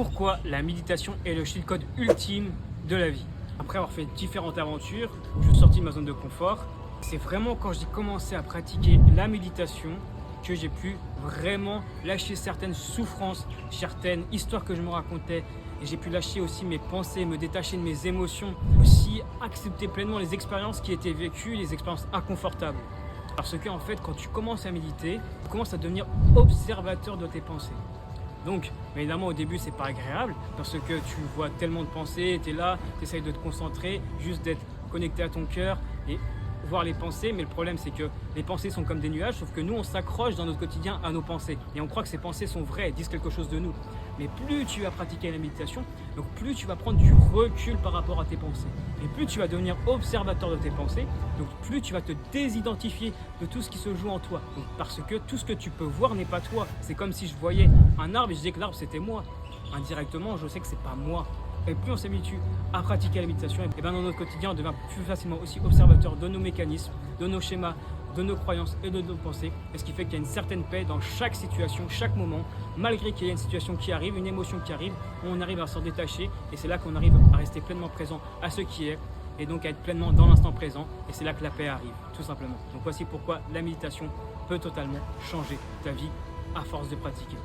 Pourquoi la méditation est le cheat code ultime de la vie? Après avoir fait différentes aventures, je suis sorti de ma zone de confort. C'est vraiment quand j'ai commencé à pratiquer la méditation que j'ai pu vraiment lâcher certaines souffrances, certaines histoires que je me racontais. Et j'ai pu lâcher aussi mes pensées, me détacher de mes émotions, aussi accepter pleinement les expériences qui étaient vécues, les expériences inconfortables. Parce que en fait, quand tu commences à méditer, tu commences à devenir observateur de tes pensées. Donc, évidemment, au début, c'est pas agréable parce que tu vois tellement de pensées, tu es là, tu essayes de te concentrer, juste d'être connecté à ton cœur et voir les pensées. Mais le problème, c'est que les pensées sont comme des nuages, sauf que nous, on s'accroche dans notre quotidien à nos pensées et on croit que ces pensées sont vraies et disent quelque chose de nous. Mais plus tu vas pratiquer la méditation, donc plus tu vas prendre du recul par rapport à tes pensées. Et plus tu vas devenir observateur de tes pensées, donc plus tu vas te désidentifier de tout ce qui se joue en toi. Donc, parce que tout ce que tu peux voir n'est pas toi. C'est comme si je voyais un arbre et je disais que l'arbre c'était moi. Indirectement, je sais que c'est pas moi. Et plus on s'habitue à pratiquer la méditation, et bien dans notre quotidien, on devient plus facilement aussi observateur de nos mécanismes, de nos schémas, de nos croyances et de nos pensées. Et ce qui fait qu'il y a une certaine paix dans chaque situation, chaque moment, malgré qu'il y ait une situation qui arrive, une émotion qui arrive, on arrive à s'en détacher. Et c'est là qu'on arrive à rester pleinement présent à ce qui est, et donc à être pleinement dans l'instant présent. Et c'est là que la paix arrive, tout simplement. Donc voici pourquoi la méditation peut totalement changer ta vie à force de pratiquer.